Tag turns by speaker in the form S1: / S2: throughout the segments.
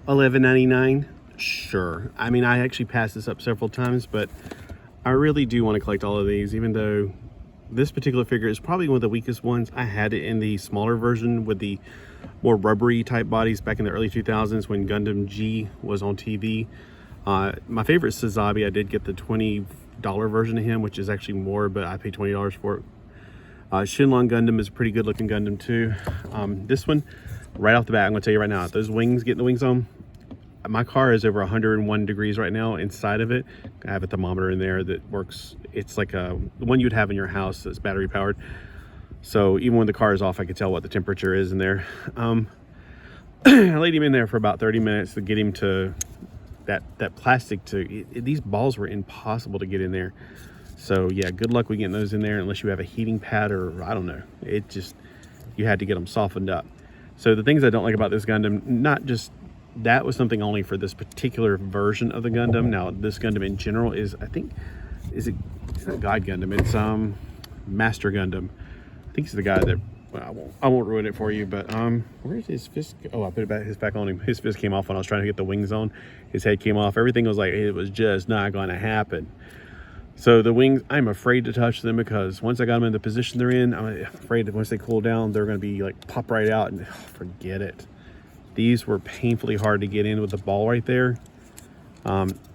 S1: $11.99. Sure. I mean, I actually passed this up several times, but I really do want to collect all of these, even though this particular figure is probably one of the weakest ones. I had it in the smaller version with the more rubbery type bodies back in the early 2000s when Gundam G was on TV. My favorite is Sazabi. I did get the $20 version of him, which is actually more, but I paid $20 for it. Shinlong Gundam is a pretty good looking Gundam too. This one, right off the bat, I'm going to tell you right now, those wings, getting the wings on, my car is over 101 degrees right now inside of it. I have a thermometer in there that works. It's like the one you'd have in your house that's battery powered. So even when the car is off, I could tell what the temperature is in there. I laid him in there for about 30 minutes to get him to that plastic these balls were impossible to get in there. So yeah, good luck with getting those in there unless you have a heating pad or I don't know. It just, you had to get them softened up. So the things I don't like about this Gundam, not just that was something only for this particular version of the Gundam. Now this Gundam in general is, I think, it's not God Gundam, it's Master Gundam. I think he's the guy that, well, I won't ruin it for you, but where is his fist? Oh, I put it back on him. His fist came off when I was trying to get the wings on. His head came off. Everything was like, it was just not going to happen. So the wings, I'm afraid to touch them because once I got them in the position they're in, I'm afraid that once they cool down, they're going to be like pop right out and forget it. These were painfully hard to get in with the ball right there.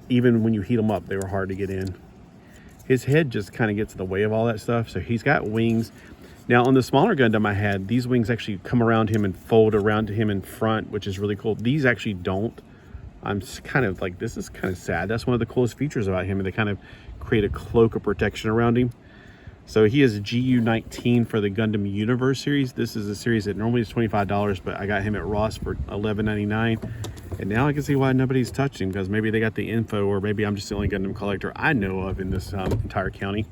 S1: Even when you heat them up, they were hard to get in. His head just kind of gets in the way of all that stuff. So he's got wings. Now on the smaller Gundam I had, these wings actually come around him and fold around to him in front, which is really cool. These actually don't. I'm kind of like, this is kind of sad. That's one of the coolest features about him. And they kind of create a cloak of protection around him. So he is GU19 for the Gundam Universe series. This is a series that normally is $25, but I got him at Ross for $11.99. And now I can see why nobody's touched him, because maybe they got the info, or maybe I'm just the only Gundam collector I know of in this entire county.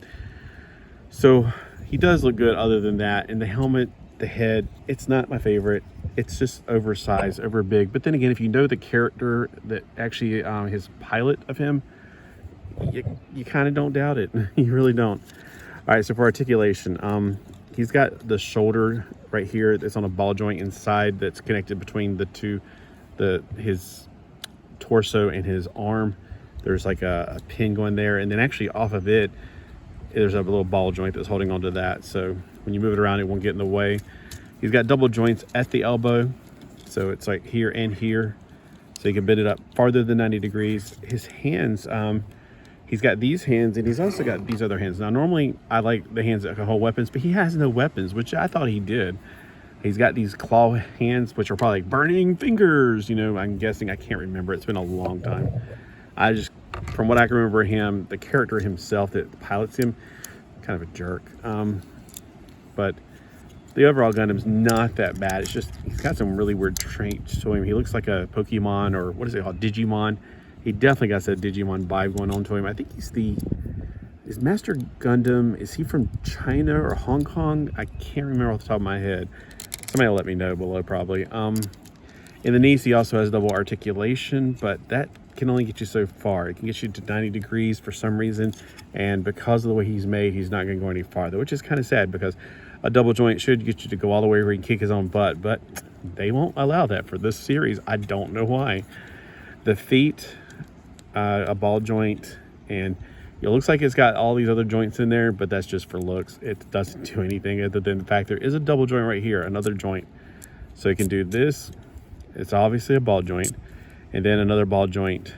S1: So he does look good other than that. And the helmet, the head, it's not my favorite. It's just oversized, over big. But then again, if you know the character that actually his pilot of him, you kind of don't doubt it. You really don't. All right, so for articulation, he's got the shoulder right here that's on a ball joint inside that's connected between the two, his torso and his arm. There's like a pin going there, and then actually off of it, there's a little ball joint that's holding onto that. So when you move it around, it won't get in the way. He's got double joints at the elbow, so it's like here and here, so you can bend it up farther than 90 degrees. His hands, he's got these hands, and he's also got these other hands. Now, normally I like the hands that can hold weapons, but he has no weapons, which I thought he did. He's got these claw hands, which are probably like burning fingers. You know, I'm guessing, I can't remember. It's been a long time. I just, from what I can remember him, the character himself that pilots him, kind of a jerk. But the overall Gundam's not that bad. It's just, he's got some really weird traits to him. He looks like a Pokemon, or what is it called? Digimon. He definitely got that Digimon vibe going on to him. I think he's is Master Gundam, is he from China or Hong Kong? I can't remember off the top of my head. Somebody will let me know below probably. In the knees, he also has double articulation, but that can only get you so far. It can get you to 90 degrees for some reason, and because of the way he's made, he's not going to go any farther, which is kind of sad, because a double joint should get you to go all the way where he can kick his own butt, but they won't allow that for this series. I don't know why. The feet, a ball joint, and it looks like it's got all these other joints in there, but that's just for looks. It doesn't do anything other than the fact there is a double joint right here, another joint. So you can do this. It's obviously a ball joint, and then another ball joint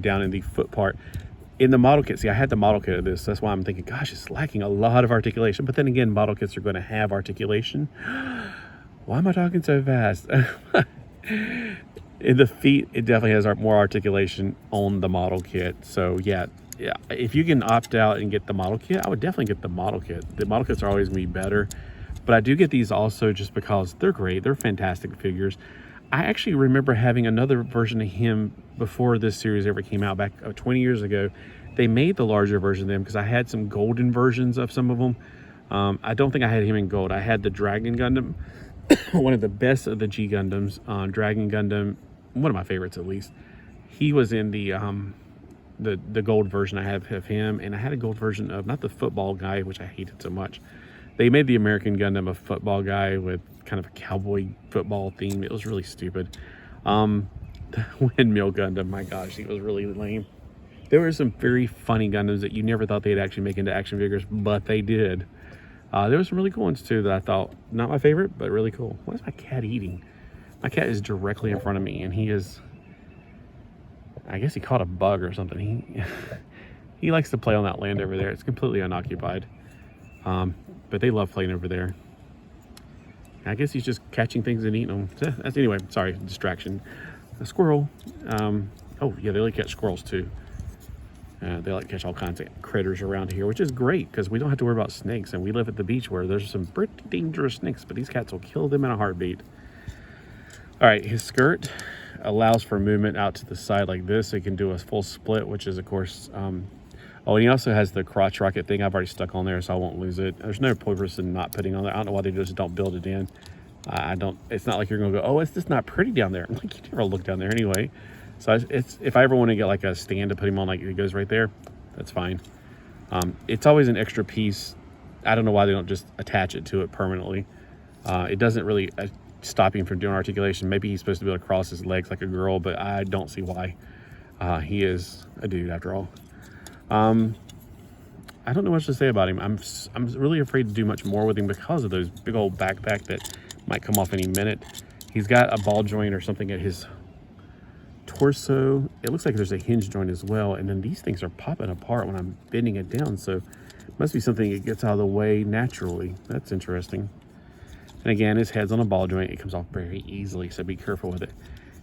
S1: down in the foot part. In the model kit, see, I had the model kit of this. That's why I'm thinking, gosh, it's lacking a lot of articulation. But then again, model kits are going to have articulation. Why am I talking so fast? In the feet, it definitely has more articulation on the model kit. So yeah, if you can opt out and get the model kit, I would definitely get the model kit. The model kits are always going to be better. But I do get these also just because they're great. They're fantastic figures. I actually remember having another version of him before this series ever came out, back 20 years ago. They made the larger version of them because I had some golden versions of some of them. I don't think I had him in gold. I had the Dragon Gundam, one of the best of the G Gundams. Dragon Gundam, one of my favorites at least. He was in the gold version I have of him, and I had a gold version of, not the football guy, which I hated so much. They made the American Gundam a football guy with kind of a cowboy football theme. It was really stupid. The the windmill Gundam. My gosh, he was really lame. There were some very funny Gundams that you never thought they'd actually make into action figures, but they did. There were some really cool ones too that I thought, not my favorite, but really cool. What is my cat eating? My cat is directly in front of me, and he is, I guess he caught a bug or something. He likes to play on that land over there. It's completely unoccupied. But they love playing over there. I guess he's just catching things and eating them. Anyway, sorry, distraction. A squirrel. Oh yeah, they like catch squirrels too. They like to catch all kinds of critters around here, which is great because we don't have to worry about snakes, and we live at the beach where there's some pretty dangerous snakes, but these cats will kill them in a heartbeat. All right, his skirt allows for movement out to the side like this. So he can do a full split, which is of course, oh, and he also has the crotch rocket thing. I've already stuck on there, so I won't lose it. There's no purpose in not putting on there. I don't know why they just don't build it in. It's not like you're gonna go, oh, it's just not pretty down there. Like, you never look down there anyway. So it's, if I ever want to get like a stand to put him on, like it goes right there, that's fine. It's always an extra piece. I don't know why they don't just attach it to it permanently. It doesn't really stop him from doing articulation. Maybe he's supposed to be able to cross his legs like a girl, but I don't see why. He is a dude after all. I don't know much to say about him. I'm really afraid to do much more with him because of those big old backpack that might come off any minute. He's got a ball joint or something at his torso. It looks like there's a hinge joint as well, and then these things are popping apart when I'm bending it down, so it must be something that gets out of the way naturally. That's interesting. And again, his head's on a ball joint. It comes off very easily, so be careful with it.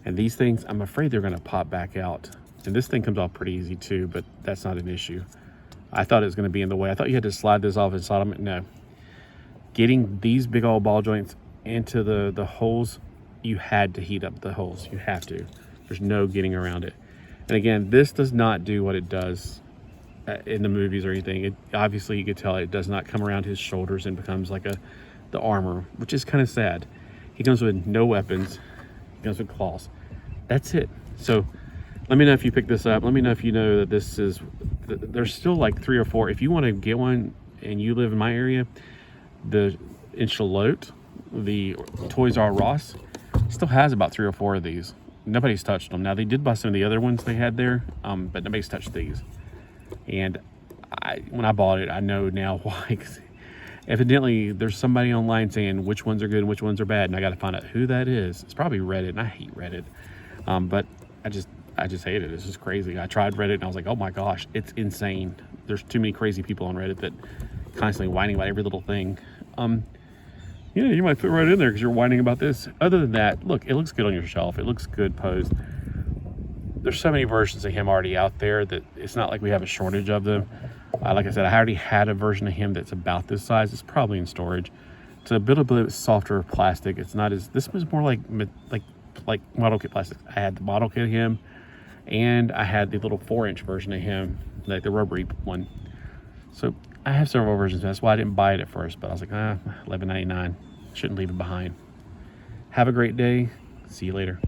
S1: And these things, I'm afraid they're going to pop back out. And this thing comes off pretty easy too, but that's not an issue. I thought it was going to be in the way. I thought you had to slide this off and slide them. No. Getting these big old ball joints into the holes, you had to heat up the holes. You have to. There's no getting around it. And again, this does not do what it does in the movies or anything. Obviously, you could tell it does not come around his shoulders and becomes like the armor, which is kind of sad. He comes with no weapons. He comes with claws. That's it. So let me know if you pick this up. Let me know if you know that this is, there's still like 3 or 4. If you want to get one and you live in my area, in Charlotte, the Toys R Us still has about 3 or 4 of these. Nobody's touched them. Now, they did buy some of the other ones they had there, but nobody's touched these. And when I bought it, I know now why. Evidently, there's somebody online saying which ones are good and which ones are bad, and I got to find out who that is. It's probably Reddit, and I hate Reddit. But I just hate it. It's just crazy. I tried Reddit, and I was like, oh my gosh, it's insane. There's too many crazy people on Reddit that constantly whining about every little thing. Yeah, you might fit right in there because you're whining about this. Other than that, look, it looks good on your shelf. It looks good posed. There's so many versions of him already out there that it's not like we have a shortage of them. Like I said, I already had a version of him that's about this size. It's probably in storage. It's a bit softer plastic. It's not as, this was more like model kit plastic. I had the model kit of him, and I had the little 4-inch version of him, like the rubbery one. So I have several versions. That's why I didn't buy it at first, but I was like, $11.99. Shouldn't leave it behind. Have a great day. See you later.